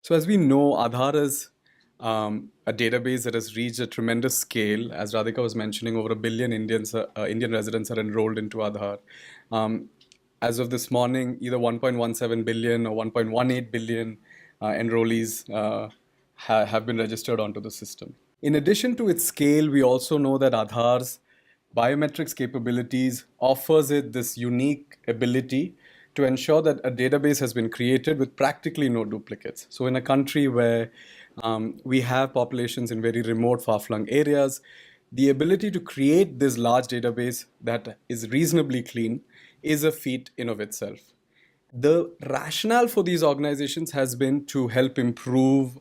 So as we know, Aadhaar is a database that has reached a tremendous scale. As Radhika was mentioning, over 1 billion Indian residents are enrolled into Aadhaar. Um, as of this morning, either 1.17 billion or 1.18 billion enrollees have been registered onto the system. In addition to its scale, we also know that Aadhaar's biometrics capabilities offers it this unique ability to ensure that a database has been created with practically no duplicates. So in a country where we have populations in very remote, far-flung areas, the ability to create this large database that is reasonably clean is a feat in of itself. The rationale for these organizations has been to help improve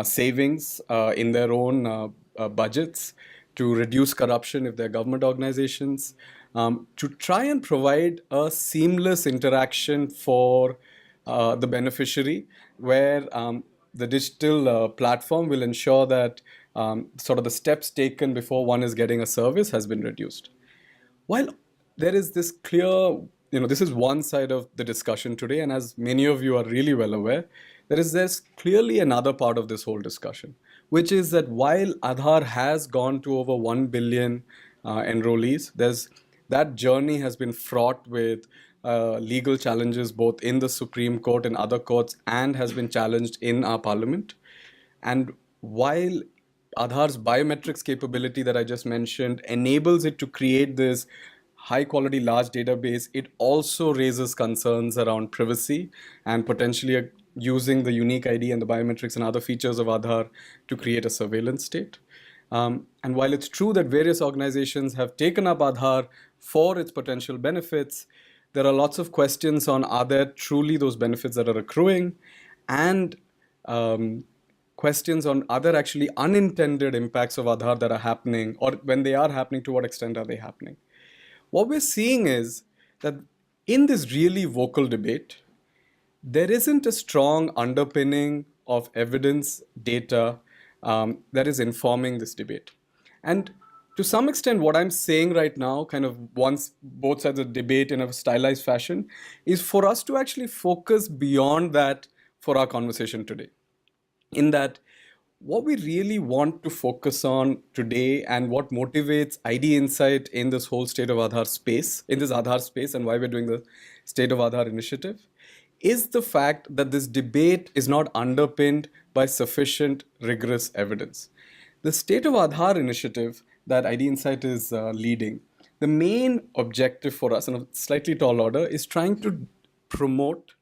savings in their own budgets, to reduce corruption if they're government organizations, to try and provide a seamless interaction for the beneficiary, where the digital platform will ensure that sort of the steps taken before one is getting a service has been reduced. While there is this clear, this is one side of the discussion today, and as many of you are really well aware, there's clearly another part of this whole discussion, which is that while Aadhaar has gone to over 1 billion enrollees, that journey has been fraught with legal challenges both in the Supreme Court and other courts, and has been challenged in our parliament. And while Aadhaar's biometrics capability that I just mentioned enables it to create this high quality large database, it also raises concerns around privacy and potentially using the unique ID and the biometrics and other features of Aadhaar to create a surveillance state. And while it's true that various organizations have taken up Aadhaar for its potential benefits, there are lots of questions on, are there truly those benefits that are accruing, and questions on, are there actually unintended impacts of Aadhaar that are happening, or when they are happening, to what extent are they happening? What we're seeing is that in this really vocal debate, there isn't a strong underpinning of evidence, data that is informing this debate. And to some extent, what I'm saying right now, kind of once both sides of the debate in a stylized fashion, is for us to actually focus beyond that for our conversation today. In that, what we really want to focus on today and what motivates IDinsight in this whole State of Aadhaar space, in this Aadhaar space, and why we're doing the State of Aadhaar initiative, is the fact that this debate is not underpinned by sufficient rigorous evidence. The State of Aadhaar initiative that IDinsight is leading, the main objective for us, in a slightly tall order, is trying to promote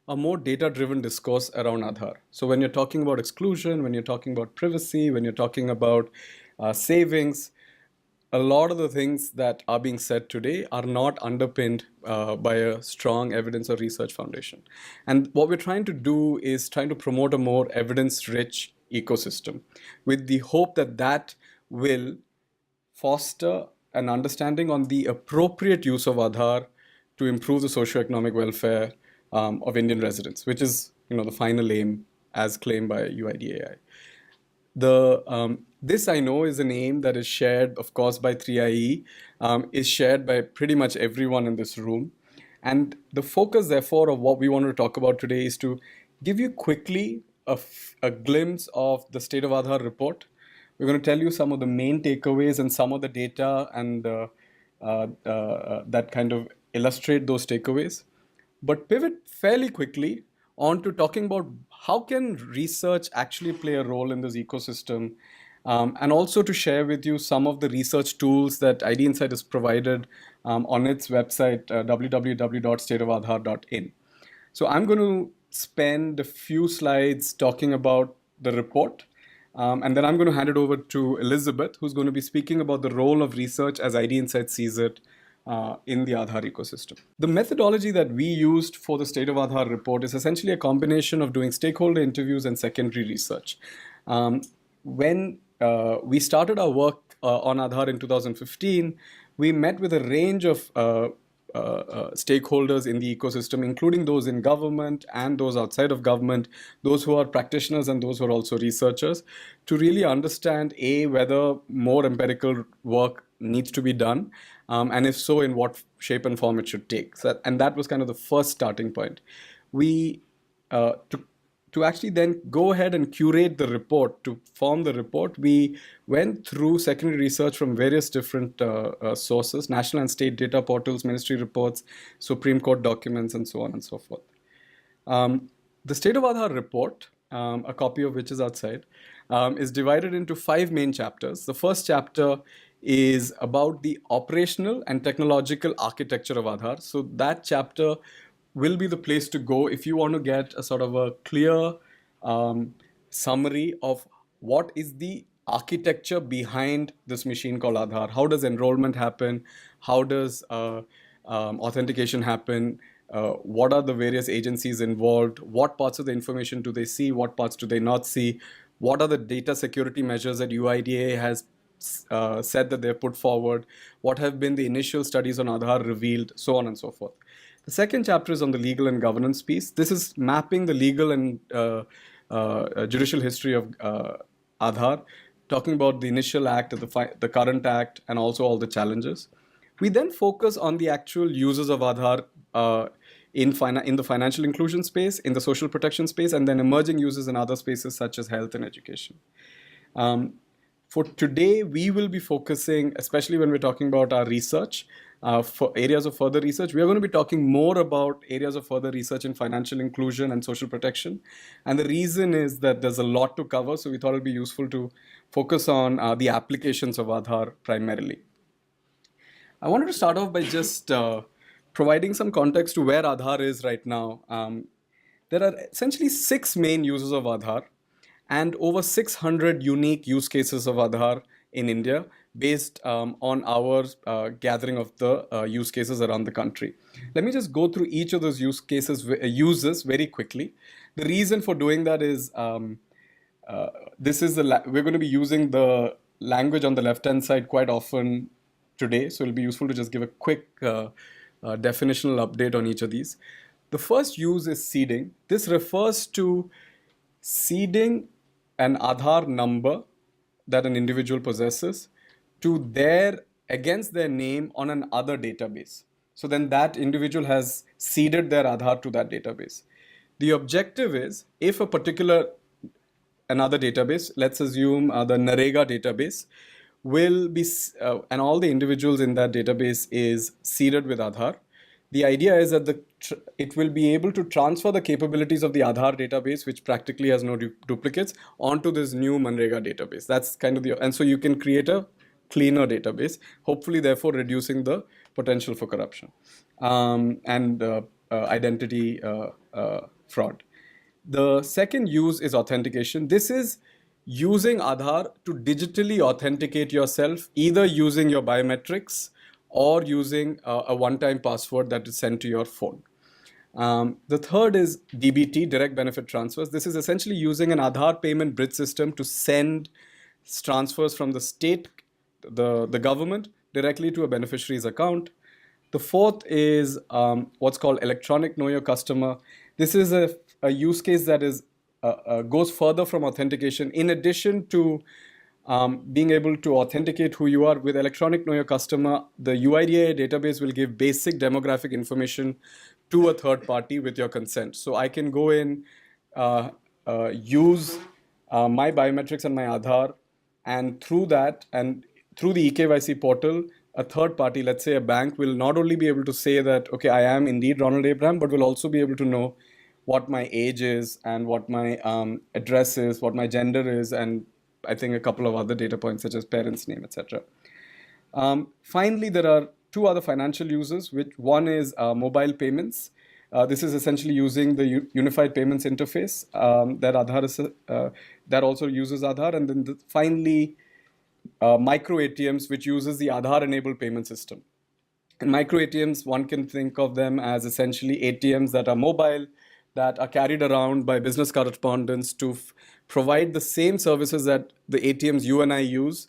a more data-driven discourse around Aadhaar. So when you're talking about exclusion, when you're talking about privacy, when you're talking about savings, a lot of the things that are being said today are not underpinned by a strong evidence or research foundation. And what we're trying to do is trying to promote a more evidence-rich ecosystem with the hope that that will foster an understanding on the appropriate use of Aadhaar to improve the socioeconomic welfare of Indian residents, which is the final aim as claimed by UIDAI. This, I know, is an aim that is shared, of course, by 3IE, is shared by pretty much everyone in this room. And the focus, therefore, of what we want to talk about today is to give you quickly a glimpse of the State of Aadhaar report. We're going to tell you some of the main takeaways and some of the data and that kind of illustrate those takeaways. But pivot fairly quickly on to talking about how can research actually play a role in this ecosystem, and also to share with you some of the research tools that IDinsight has provided on its website, www.stateofaadhaar.in. So I'm going to spend a few slides talking about the report, and then I'm going to hand it over to Elizabeth, who's going to be speaking about the role of research as IDinsight sees it in the Aadhaar ecosystem. The methodology that we used for the State of Aadhaar report is essentially a combination of doing stakeholder interviews and secondary research. When we started our work on Aadhaar in 2015, we met with a range of stakeholders in the ecosystem, including those in government and those outside of government, those who are practitioners and those who are also researchers, to really understand, A, whether more empirical work needs to be done, and if so, in what shape and form it should take. And that was kind of the first starting point. To to actually then go ahead and curate the report, to form the report, we went through secondary research from various different sources, national and state data portals, ministry reports, Supreme Court documents, and so on and so forth. The State of Aadhaar Report, a copy of which is outside, is divided into 5 main chapters. The first chapter is about the operational and technological architecture of Aadhaar. So that chapter will be the place to go if you want to get a sort of a clear summary of what is the architecture behind this machine called Aadhaar. How does enrollment happen? How does authentication happen? What are the various agencies involved? What parts of the information do they see? What parts do they not see? What are the data security measures that UIDAI has said that they've put forward? What have been the initial studies on Aadhaar revealed? So on and so forth. The second chapter is on the legal and governance piece. This is mapping the legal and judicial history of Aadhaar, talking about the initial act, the current act, and also all the challenges. We then focus on the actual uses of Aadhaar in the financial inclusion space, in the social protection space, and then emerging uses in other spaces such as health and education. For today, we will be focusing, especially when we're talking about our research, for areas of further research, we are going to be talking more about areas of further research in financial inclusion and social protection. And the reason is that there's a lot to cover, so we thought it would be useful to focus on the applications of Aadhaar primarily. I wanted to start off by just providing some context to where Aadhaar is right now. There are essentially 6 main uses of Aadhaar and over 600 unique use cases of Aadhaar in India based on our gathering of the use cases around the country. Let me just go through each of those uses very quickly. The reason for doing that is we're going to be using the language on the left-hand side quite often today, so it'll be useful to just give a quick definitional update on each of these. The first use is seeding. This refers to seeding an Aadhaar number that an individual possesses against their name on an other database. So then that individual has seeded their Aadhaar to that database. The objective is, if another database, let's assume the NREGA database, will be, and all the individuals in that database is seeded with Aadhaar. The idea is that it will be able to transfer the capabilities of the Aadhaar database, which practically has no duplicates, onto this new MNREGA database. That's kind of and so you can create a cleaner database, hopefully therefore reducing the potential for corruption and identity fraud. The second use is authentication. This is using Aadhaar to digitally authenticate yourself, either using your biometrics or using a one-time password that is sent to your phone. The third is DBT, direct benefit transfers. This is essentially using an Aadhaar payment bridge system to send transfers from the state, the government, directly to a beneficiary's account. The fourth is what's called electronic know your customer. This is a use case that goes further from authentication. In addition to being able to authenticate who you are, with electronic know your customer, the UIDAI database will give basic demographic information to a third party with your consent. So I can go in, use my biometrics and my Aadhaar, and through that, and through the eKYC portal, a third party, let's say a bank, will not only be able to say that, okay, I am indeed Ronald Abraham, but will also be able to know what my age is and what my address is, what my gender is, and I think a couple of other data points such as parents' name, etc. Finally, there are 2 other financial uses, which one is mobile payments. This is essentially using the Unified Payments Interface that also uses Aadhaar. And then finally, micro ATMs, which uses the Aadhaar-enabled payment system. And micro ATMs, one can think of them as essentially ATMs that are mobile, that are carried around by business correspondents to provide the same services that the ATMs you and I use,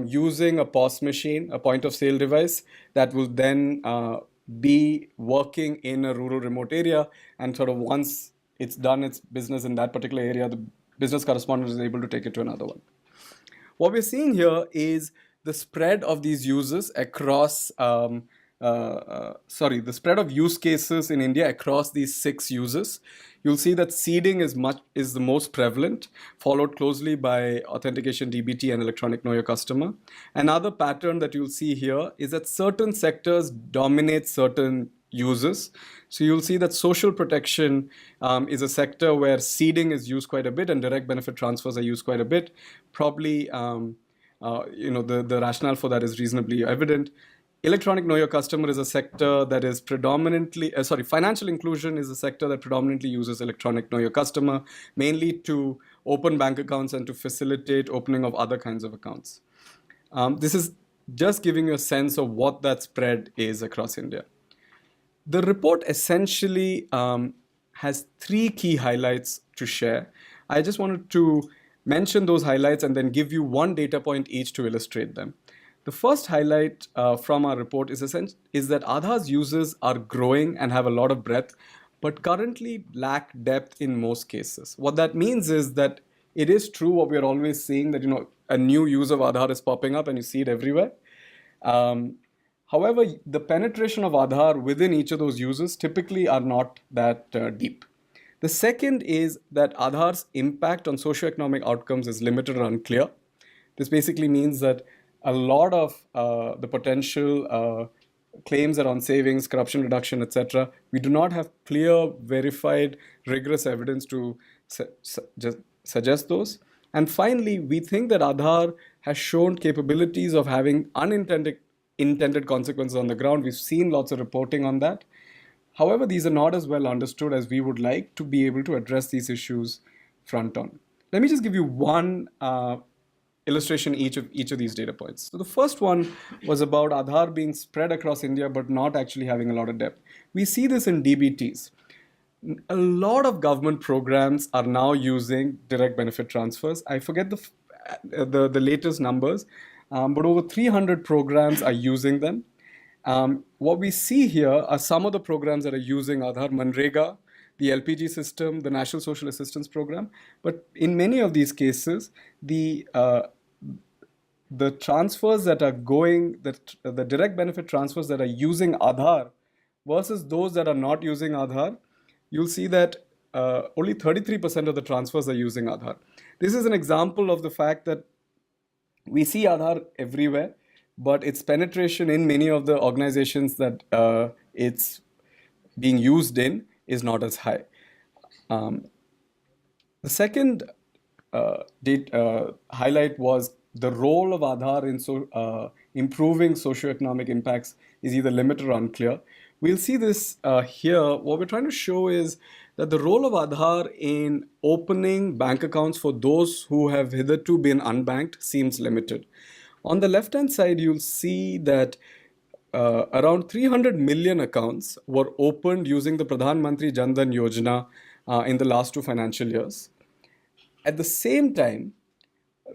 using a POS machine, a point of sale device, that will then be working in a rural remote area, and sort of once it's done its business in that particular area, the business correspondent is able to take it to another one. What we're seeing here is the spread of these uses across the spread of use cases in India across these 6 uses, you'll see that seeding is the most prevalent, followed closely by authentication, DBT, and electronic know your customer. Another pattern that you'll see here is that certain sectors dominate certain uses. So you'll see that social protection is a sector where seeding is used quite a bit and direct benefit transfers are used quite a bit. Probably, the rationale for that is reasonably evident. Electronic know your customer is a sector that is predominantly, financial inclusion is a sector that predominantly uses electronic know your customer, mainly to open bank accounts and to facilitate opening of other kinds of accounts. This is just giving you a sense of what that spread is across India. The report essentially has 3 key highlights to share. I just wanted to mention those highlights and then give you one data point each to illustrate them. The first highlight from our report is that Aadhaar's users are growing and have a lot of breadth, but currently lack depth in most cases. What that means is that it is true what we are always seeing, that a new use of Aadhaar is popping up and you see it everywhere. However, the penetration of Aadhaar within each of those uses typically are not that deep. The second is that Aadhaar's impact on socioeconomic outcomes is limited or unclear. This basically means that a lot of the potential claims around savings, corruption reduction, etc., we do not have clear, verified, rigorous evidence to suggest those. And finally, we think that Aadhaar has shown capabilities of having intended consequences on the ground. We've seen lots of reporting on that. However, these are not as well understood as we would like to be able to address these issues front on. Let me just give you one illustration each of these data points. So the first one was about Aadhaar being spread across India but not actually having a lot of depth. We see this in DBTs. A lot of government programs are now using direct benefit transfers. I forget the latest numbers, but over 300 programs are using them. What we see here are some of the programs that are using Aadhaar: Manrega, the LPG system, the National Social Assistance Program. But in many of these cases, the transfers that are going, the direct benefit transfers that are using Aadhaar versus those that are not using Aadhaar, you'll see that only 33% of the transfers are using Aadhaar. This is an example of the fact that we see Aadhaar everywhere, but its penetration in many of the organizations that it's being used in is not as high. The second highlight was the role of Aadhaar in improving socioeconomic impacts is either limited or unclear. We'll see this here. What we're trying to show is that the role of Aadhaar in opening bank accounts for those who have hitherto been unbanked seems limited. On the left-hand side, you'll see that around 300 million accounts were opened using the Pradhan Mantri Jan Dhan Yojana in the last 2 financial years. At the same time,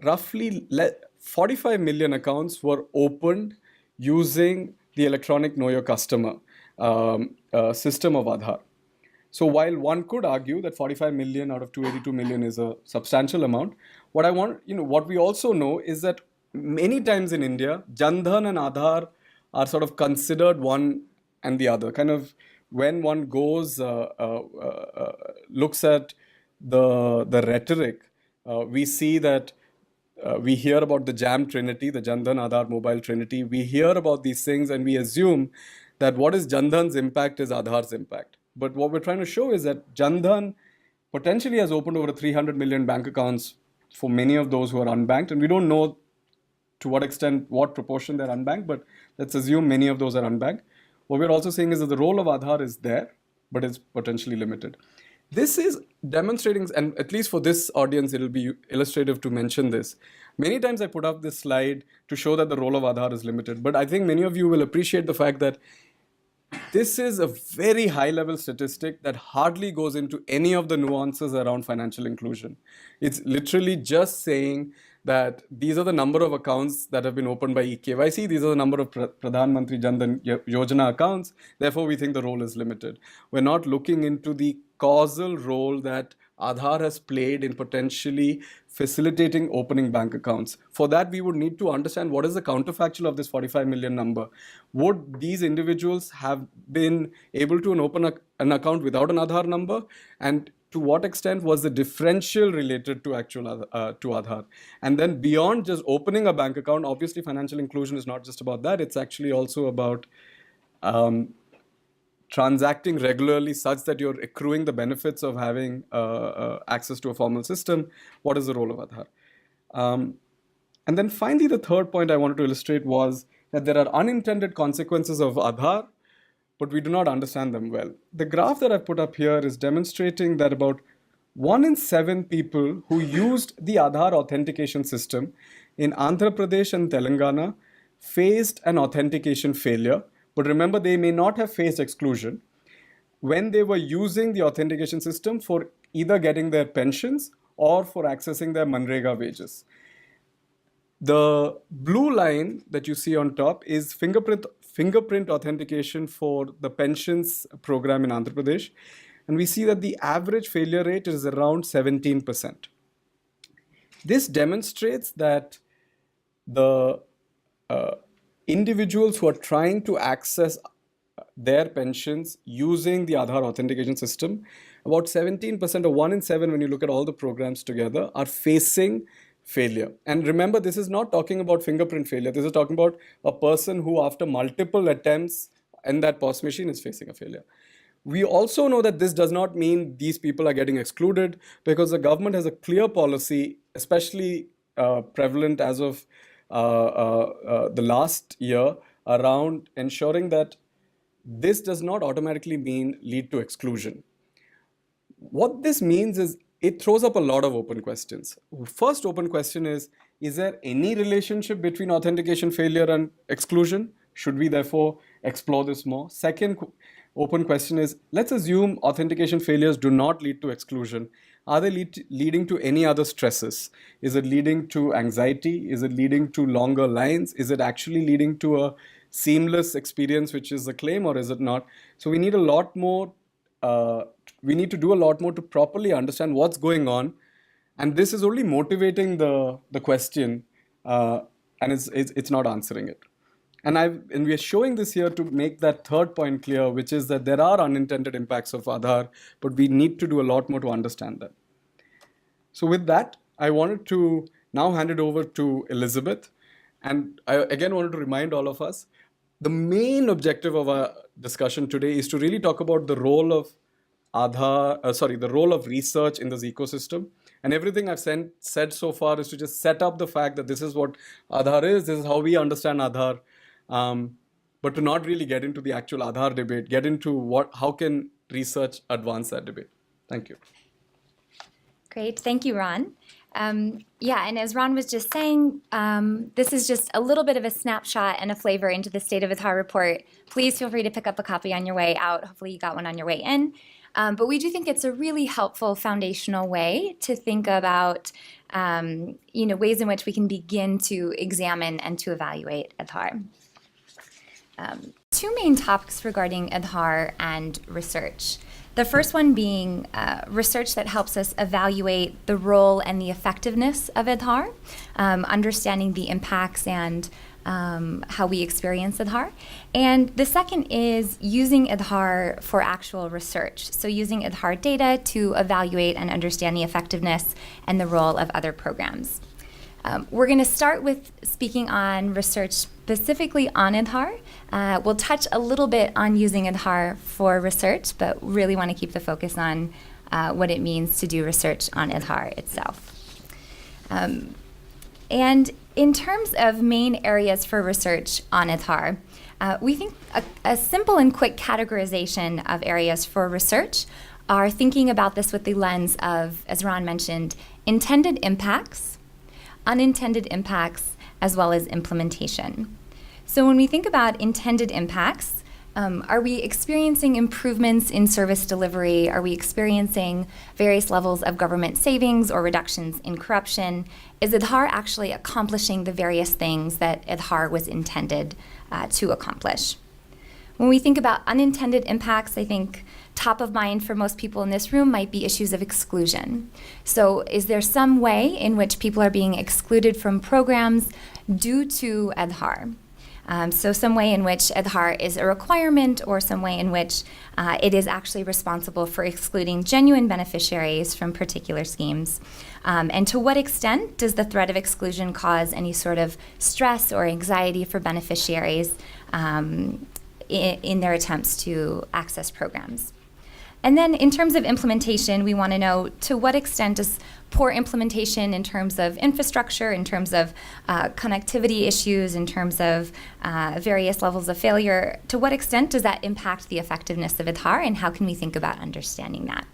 roughly 45 million accounts were opened using the electronic know your customer system of Aadhaar. So while one could argue that 45 million out of 282 million is a substantial amount, what we also know is that many times in India, Jan Dhan and Aadhaar are sort of considered one and the other. Kind of when one goes, looks at the rhetoric, we see that we hear about the JAM Trinity, the Jan Dhan Aadhaar Mobile Trinity. We hear about these things and we assume that what is Jan Dhan's impact is Aadhaar's impact. But what we're trying to show is that Jan Dhan potentially has opened over 300 million bank accounts for many of those who are unbanked. And we don't know to what extent, what proportion they're unbanked, but let's assume many of those are unbanked. What we're also saying is that the role of Aadhaar is there, but it's potentially limited. This is demonstrating, and at least for this audience, it'll be illustrative to mention this. Many times I put up this slide to show that the role of Aadhaar is limited, but I think many of you will appreciate the fact that this is a very high-level statistic that hardly goes into any of the nuances around financial inclusion. It's literally just saying that these are the number of accounts that have been opened by eKYC. These are the number of Pradhan Mantri Jan Dhan Yojana accounts. Therefore, we think the role is limited. We're not looking into the causal role that Aadhaar has played in potentially facilitating opening bank accounts. For that, we would need to understand what is the counterfactual of this 45 million number. Would these individuals have been able to open an account without an Aadhaar number? And to what extent was the differential related to to Aadhaar? And then beyond just opening a bank account, obviously financial inclusion is not just about that. It's actually also about transacting regularly such that you're accruing the benefits of having access to a formal system. What is the role of Aadhaar? And then finally, the third point I wanted to illustrate was that there are unintended consequences of Aadhaar, but we do not understand them well. The graph that I've put up here is demonstrating that about 1 in 7 people who used the Aadhaar authentication system in Andhra Pradesh and Telangana faced an authentication failure. But remember, they may not have faced exclusion when they were using the authentication system for either getting their pensions or for accessing their Manrega wages. The blue line that you see on top is fingerprint authentication for the pensions program in Andhra Pradesh. And we see that the average failure rate is around 17%. This demonstrates that the individuals who are trying to access their pensions using the Aadhaar authentication system, about 17% or 1 in 7 when you look at all the programs together, are facing failure. And remember, this is not talking about fingerprint failure. This is talking about a person who after multiple attempts in that POS machine is facing a failure. We also know that this does not mean these people are getting excluded, because the government has a clear policy, especially prevalent as of the last year, around ensuring that this does not automatically lead to exclusion. What this means is it throws up a lot of open questions. First open question is there any relationship between authentication failure and exclusion? Should we therefore explore this more? Second open question is, let's assume authentication failures do not lead to exclusion. Are they leading to any other stresses? Is it leading to anxiety? Is it leading to longer lines? Is it actually leading to a seamless experience, which is a claim, or is it not? So we need a lot more. We need to do a lot more to properly understand what's going on. And this is only motivating the question, and it's not answering it. And we are showing this here to make that third point clear, which is that there are unintended impacts of Aadhaar, but we need to do a lot more to understand them. So with that, I wanted to now hand it over to Elizabeth. And I again wanted to remind all of us, the main objective of our discussion today is to really talk about the role of the role of research in this ecosystem. And everything I've said so far is to just set up the fact that this is what Aadhaar is, this is how we understand Aadhaar. But to not really get into the actual Aadhaar debate, get into how can research advance that debate. Thank you. Great, thank you, Ron. Yeah, and as Ron was just saying, this is just a little bit of a snapshot and a flavor into the State of Aadhaar Report. Please feel free to pick up a copy on your way out. Hopefully you got one on your way in. But we do think it's a really helpful foundational way to think about ways in which we can begin to examine and to evaluate Aadhaar. Two main topics regarding Aadhaar and research. The first one being research that helps us evaluate the role and the effectiveness of Aadhaar, understanding the impacts and how we experience Aadhaar. And the second is using Aadhaar for actual research. So using Aadhaar data to evaluate and understand the effectiveness and the role of other programs. We're going to start with speaking on research specifically on Aadhaar. We'll touch a little bit on using Aadhaar for research, but really want to keep the focus on what it means to do research on Aadhaar itself. And in terms of main areas for research on Aadhaar, we think a simple and quick categorization of areas for research are thinking about this with the lens of, as Ron mentioned, intended impacts, unintended impacts, as well as implementation. So when we think about intended impacts, are we experiencing improvements in service delivery? Are we experiencing various levels of government savings or reductions in corruption? Is Aadhaar actually accomplishing the various things that Aadhaar was intended to accomplish? When we think about unintended impacts, I think top of mind for most people in this room might be issues of exclusion. So is there some way in which people are being excluded from programs due to Aadhaar? So some way in which Aadhaar is a requirement, or some way in which it is actually responsible for excluding genuine beneficiaries from particular schemes. And to what extent does the threat of exclusion cause any sort of stress or anxiety for beneficiaries in their attempts to access programs? And then in terms of implementation, we want to know to what extent does poor implementation in terms of infrastructure, in terms of connectivity issues, in terms of various levels of failure, to what extent does that impact the effectiveness of Aadhaar, and how can we think about understanding that?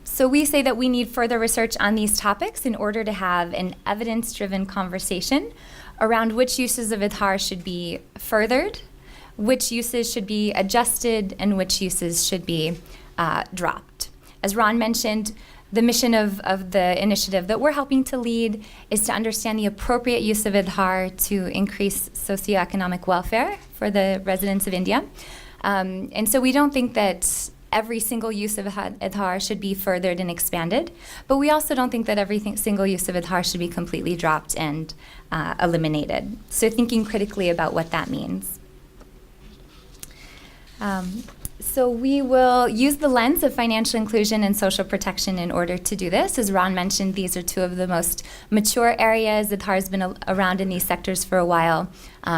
So we say that we need further research on these topics in order to have an evidence-driven conversation around which uses of Aadhaar should be furthered, which uses should be adjusted, and which uses should be dropped. As Ron mentioned, the mission of the initiative that we're helping to lead is to understand the appropriate use of Aadhaar to increase socioeconomic welfare for the residents of India. And so we don't think that every single use of Aadhaar should be furthered and expanded, but we also don't think that every single use of Aadhaar should be completely dropped and eliminated. So thinking critically about what that means. So we will use the lens of financial inclusion and social protection in order to do this. As Ron mentioned, these are two of the most mature areas. Aadhaar has been around in these sectors for a while,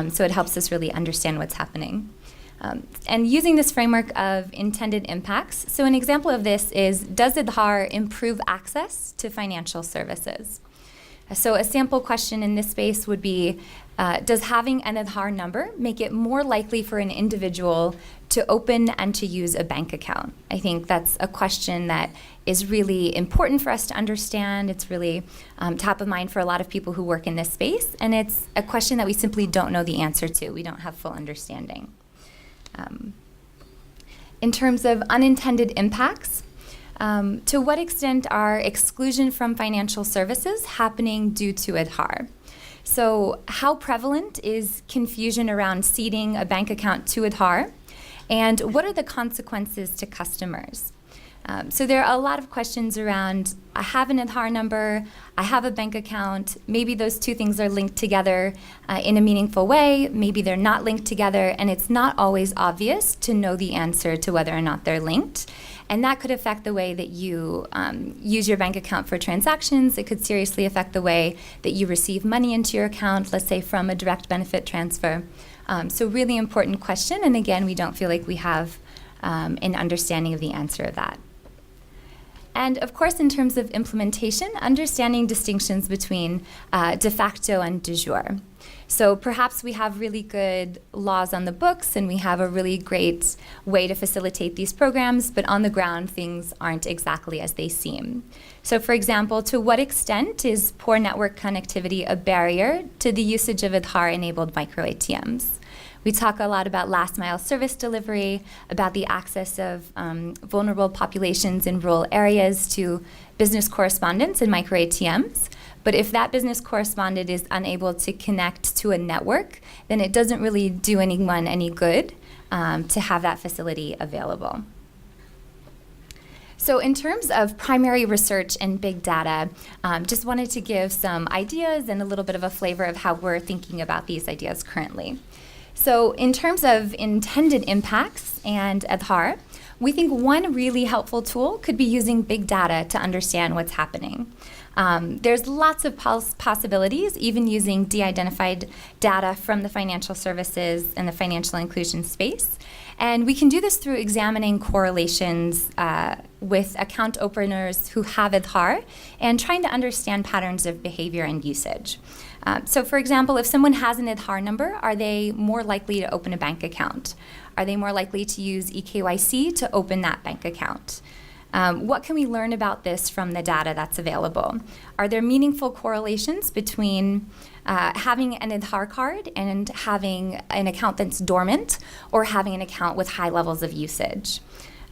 so it helps us really understand what's happening. And using this framework of intended impacts, so an example of this is, does Aadhaar improve access to financial services? So a sample question in this space would be, does having an Aadhaar number make it more likely for an individual to open and to use a bank account? I think that's a question that is really important for us to understand. It's really top of mind for a lot of people who work in this space, and it's a question that we simply don't know the answer to. We don't have full understanding. In terms of unintended impacts, to what extent are exclusion from financial services happening due to Aadhaar? So how prevalent is confusion around seeding a bank account to Aadhaar? And what are the consequences to customers? So there are a lot of questions around, I have an Aadhaar number, I have a bank account, maybe those two things are linked together in a meaningful way, maybe they're not linked together, and it's not always obvious to know the answer to whether or not they're linked. And that could affect the way that you use your bank account for transactions. It could seriously affect the way that you receive money into your account, let's say from a direct benefit transfer. So really important question, and again, we don't feel like we have an understanding of the answer of that. And of course, in terms of implementation, understanding distinctions between de facto and de jure. So perhaps we have really good laws on the books and we have a really great way to facilitate these programs, but on the ground, things aren't exactly as they seem. So for example, to what extent is poor network connectivity a barrier to the usage of Aadhaar-enabled micro-ATMs? We talk a lot about last mile service delivery, about the access of vulnerable populations in rural areas to business correspondents and micro ATMs. But if that business correspondent is unable to connect to a network, then it doesn't really do anyone any good to have that facility available. So in terms of primary research and big data, just wanted to give some ideas and a little bit of a flavor of how we're thinking about these ideas currently. So in terms of intended impacts and Aadhaar, we think one really helpful tool could be using big data to understand what's happening. There's lots of possibilities, even using de-identified data from the financial services and the financial inclusion space. And we can do this through examining correlations with account openers who have Aadhaar and trying to understand patterns of behavior and usage. So for example, if someone has an Aadhaar number, are they more likely to open a bank account? Are they more likely to use eKYC to open that bank account? What can we learn about this from the data that's available? Are there meaningful correlations between having an Aadhaar card and having an account that's dormant, or having an account with high levels of usage?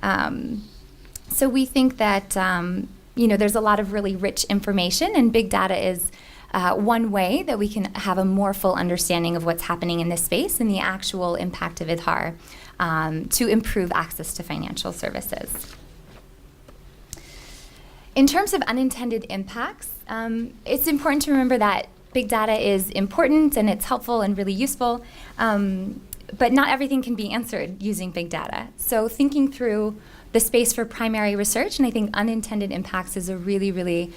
So we think that there's a lot of really rich information, and big data is one way that we can have a more full understanding of what's happening in this space and the actual impact of Aadhaar to improve access to financial services. In terms of unintended impacts, it's important to remember that big data is important and it's helpful and really useful, but not everything can be answered using big data. So thinking through the space for primary research, and I think unintended impacts is a really, really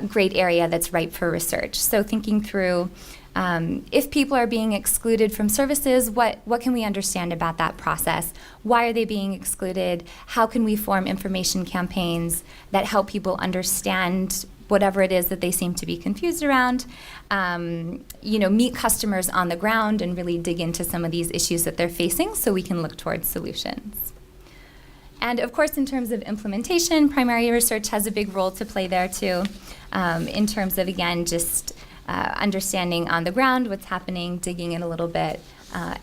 great area that's ripe for research. So thinking through if people are being excluded from services, what can we understand about that process? Why are they being excluded? How can we form information campaigns that help people understand whatever it is that they seem to be confused around? Meet customers on the ground and really dig into some of these issues that they're facing so we can look towards solutions. And of course, in terms of implementation, primary research has a big role to play there too, in terms of, again, just understanding on the ground what's happening, digging in a little bit,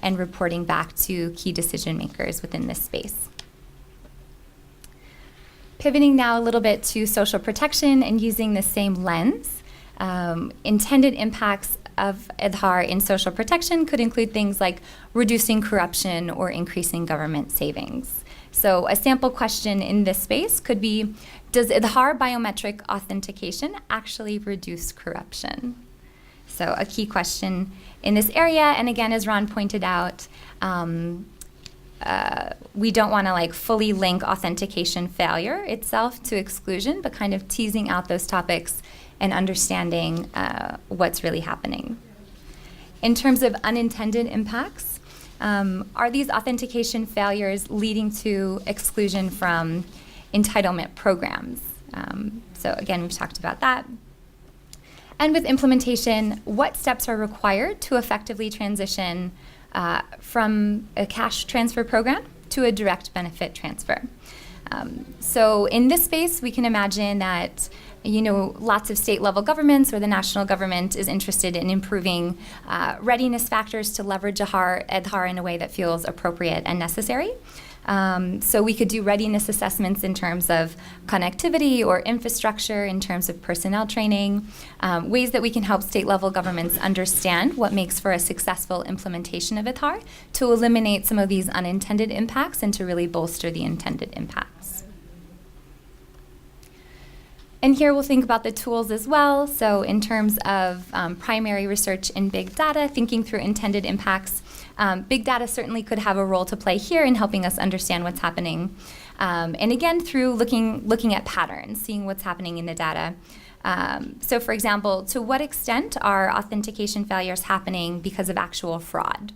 and reporting back to key decision makers within this space. Pivoting now a little bit to social protection and using the same lens, intended impacts of Aadhaar in social protection could include things like reducing corruption or increasing government savings. So a sample question in this space could be, does Aadhaar biometric authentication actually reduce corruption? So a key question in this area, and again, as Ron pointed out, we don't want to fully link authentication failure itself to exclusion, but kind of teasing out those topics and understanding what's really happening. In terms of unintended impacts, are these authentication failures leading to exclusion from entitlement programs? So again, we've talked about that. And with implementation, what steps are required to effectively transition from a cash transfer program to a direct benefit transfer? So in this space, we can imagine that lots of state-level governments or the national government is interested in improving readiness factors to leverage Aadhaar in a way that feels appropriate and necessary. So we could do readiness assessments in terms of connectivity or infrastructure, in terms of personnel training, ways that we can help state-level governments understand what makes for a successful implementation of Aadhaar to eliminate some of these unintended impacts and to really bolster the intended impacts. And here we'll think about the tools as well. So in terms of primary research in big data, thinking through intended impacts, big data certainly could have a role to play here in helping us understand what's happening. And again, through looking at patterns, seeing what's happening in the data. So for example, to what extent are authentication failures happening because of actual fraud?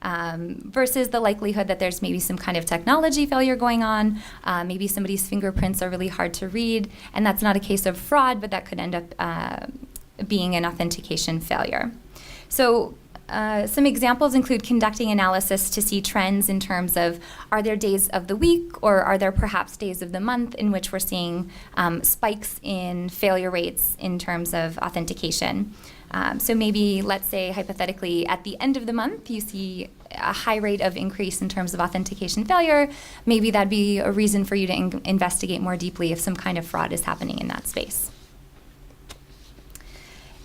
Versus the likelihood that there's maybe some kind of technology failure going on, maybe somebody's fingerprints are really hard to read, and that's not a case of fraud, but that could end up being an authentication failure. So some examples include conducting analysis to see trends in terms of, are there days of the week or are there perhaps days of the month in which we're seeing spikes in failure rates in terms of authentication. So maybe, let's say, hypothetically, at the end of the month, you see a high rate of increase in terms of authentication failure. Maybe that'd be a reason for you to investigate more deeply if some kind of fraud is happening in that space.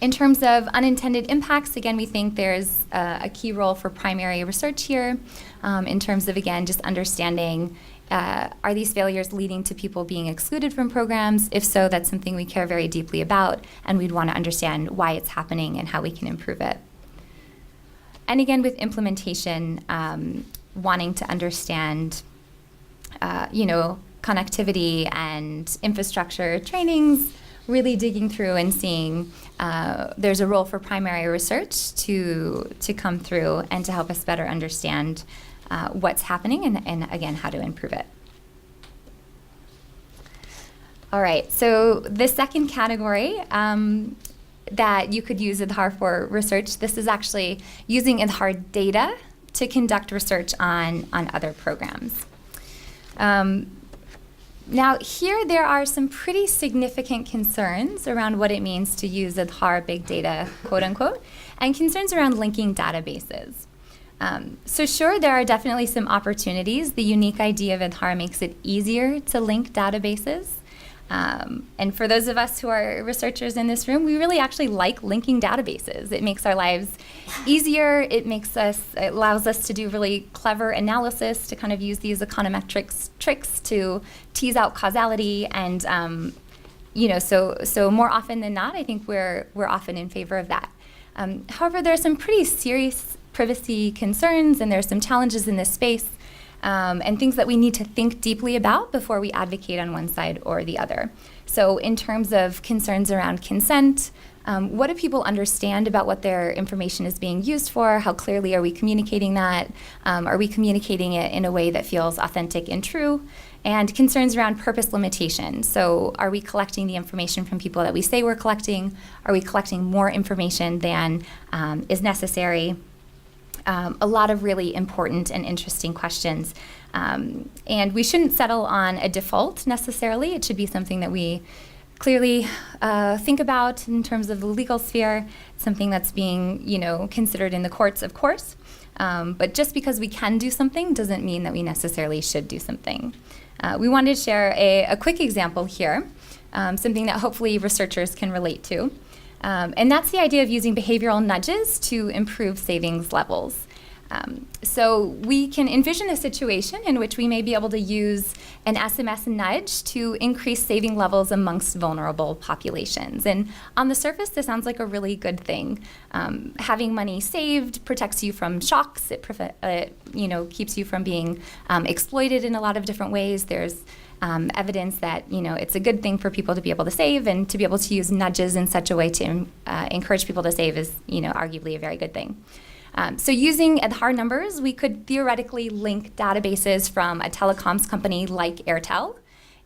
In terms of unintended impacts, again, we think there's a key role for primary research here in terms of, again, just understanding, are these failures leading to people being excluded from programs? If so, that's something we care very deeply about, and we'd want to understand why it's happening and how we can improve it. And again, with implementation, wanting to understand, connectivity and infrastructure trainings, really digging through and seeing there's a role for primary research to come through and to help us better understand what's happening and again, how to improve it. All right, so the second category that you could use Aadhaar for research, this is actually using Aadhaar data to conduct research on other programs. Now, here there are some pretty significant concerns around what it means to use Aadhaar big data, quote unquote, and concerns around linking databases. So sure, there are definitely some opportunities. The unique idea of Aadhaar makes it easier to link databases. And for those of us who are researchers in this room, we really actually like linking databases. It makes our lives easier. It allows us to do really clever analysis, to kind of use these econometrics tricks to tease out causality. And so more often than not, I think we're often in favor of that. However, there are some pretty serious privacy concerns, and there are some challenges in this space. And things that we need to think deeply about before we advocate on one side or the other. So in terms of concerns around consent, what do people understand about what their information is being used for? How clearly are we communicating that? Are we communicating it in a way that feels authentic and true? And concerns around purpose limitation. So are we collecting the information from people that we say we're collecting? Are we collecting more information than is necessary? A lot of really important and interesting questions. And we shouldn't settle on a default necessarily. It should be something that we clearly think about in terms of the legal sphere, something that's being considered in the courts, of course. But just because we can do something doesn't mean that we necessarily should do something. We wanted to share a quick example here, something that hopefully researchers can relate to. And that's the idea of using behavioral nudges to improve savings levels. So we can envision a situation in which we may be able to use an SMS nudge to increase saving levels amongst vulnerable populations. And on the surface, this sounds like a really good thing. Having money saved protects you from shocks. It keeps you from being exploited in a lot of different ways. There's evidence that it's a good thing for people to be able to save, and to be able to use nudges in such a way to encourage people to save is arguably a very good thing. So using Aadhaar numbers, we could theoretically link databases from a telecoms company like Airtel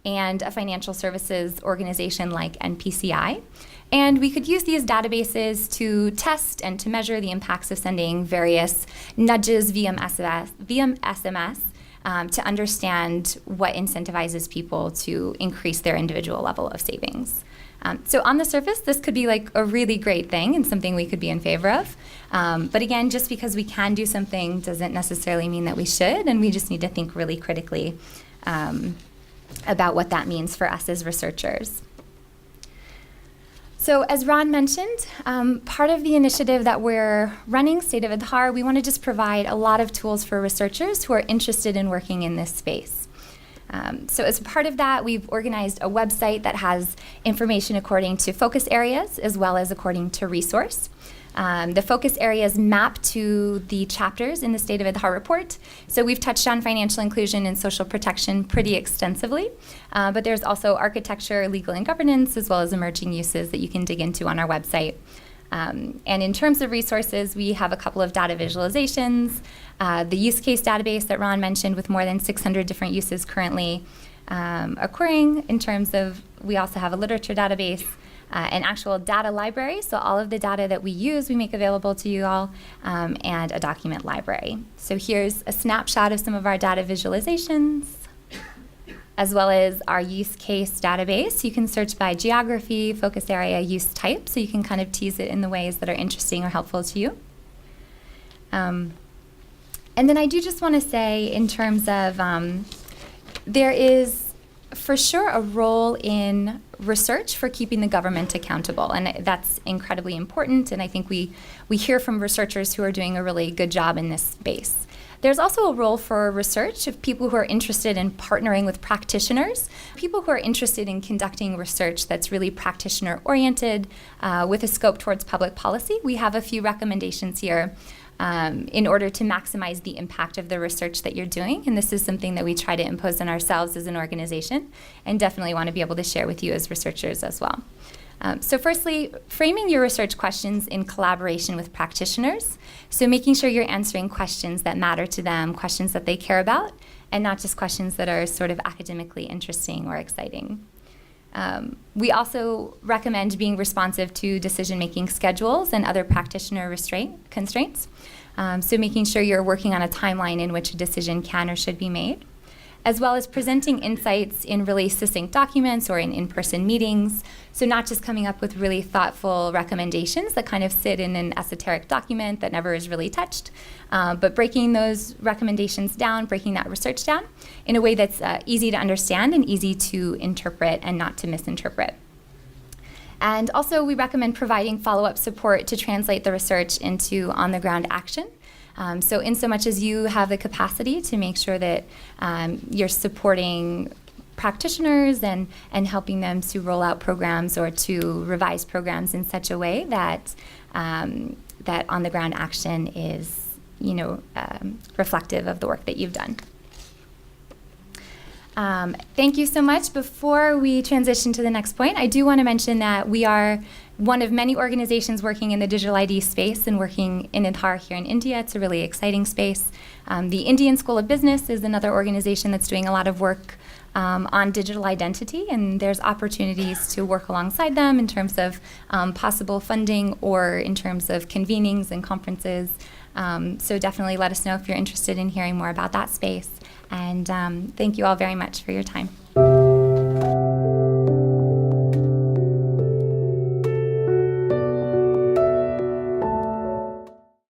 and a financial services organization like NPCI. And we could use these databases to test and to measure the impacts of sending various nudges via SMS to understand what incentivizes people to increase their individual level of savings. So on the surface, this could be like a really great thing and something we could be in favor of. But again, just because we can do something doesn't necessarily mean that we should, and we just need to think really critically about what that means for us as researchers. So as Ron mentioned, part of the initiative that we're running, State of Aadhaar, we want to just provide a lot of tools for researchers who are interested in working in this space. So as part of that, we've organized a website that has information according to focus areas as well as according to resource. The focus areas map to the chapters in the State of Aadhaar Report. So we've touched on financial inclusion and social protection pretty extensively, but there's also architecture, legal and governance, as well as emerging uses that you can dig into on our website. And in terms of resources, we have a couple of data visualizations, the use case database that Ron mentioned with more than 600 different uses currently occurring. In terms of, we also have a literature database, an actual data library, so all of the data that we use we make available to you all, and a document library. So here's a snapshot of some of our data visualizations, as well as our use case database. You can search by geography, focus area, use type, so you can kind of tease it in the ways that are interesting or helpful to you. And then I do just want to say, in terms of, there is for sure a role in research for keeping the government accountable, and that's incredibly important, and I think we hear from researchers who are doing a really good job in this space. There's also a role for research of people who are interested in partnering with practitioners, people who are interested in conducting research that's really practitioner-oriented with a scope towards public policy. We have a few recommendations here in order to maximize the impact of the research that you're doing, and this is something that we try to impose on ourselves as an organization and definitely want to be able to share with you as researchers as well. So firstly, framing your research questions in collaboration with practitioners. So making sure you're answering questions that matter to them, questions that they care about, and not just questions that are sort of academically interesting or exciting. We also recommend being responsive to decision-making schedules and other practitioner constraints. So making sure you're working on a timeline in which a decision can or should be made. as well as presenting insights in really succinct documents or in in-person meetings. So not just coming up with really thoughtful recommendations that kind of sit in an esoteric document that never is really touched, but breaking those recommendations down, breaking that research down in a way that's easy to understand and easy to interpret and not to misinterpret. And also, we recommend providing follow-up support to translate the research into on-the-ground action. So in so much as you have the capacity to make sure that you're supporting practitioners and helping them to roll out programs or to revise programs in such a way that that on-the-ground action is, reflective of the work that you've done. Thank you so much. Before we transition to the next point, I do want to mention that we are one of many organizations working in the digital ID space and working in Aadhaar here in India. It's a really exciting space. The Indian School of Business is another organization that's doing a lot of work on digital identity, and there's opportunities to work alongside them in terms of possible funding or in terms of convenings and conferences. So definitely let us know if you're interested in hearing more about that space. And thank you all very much for your time.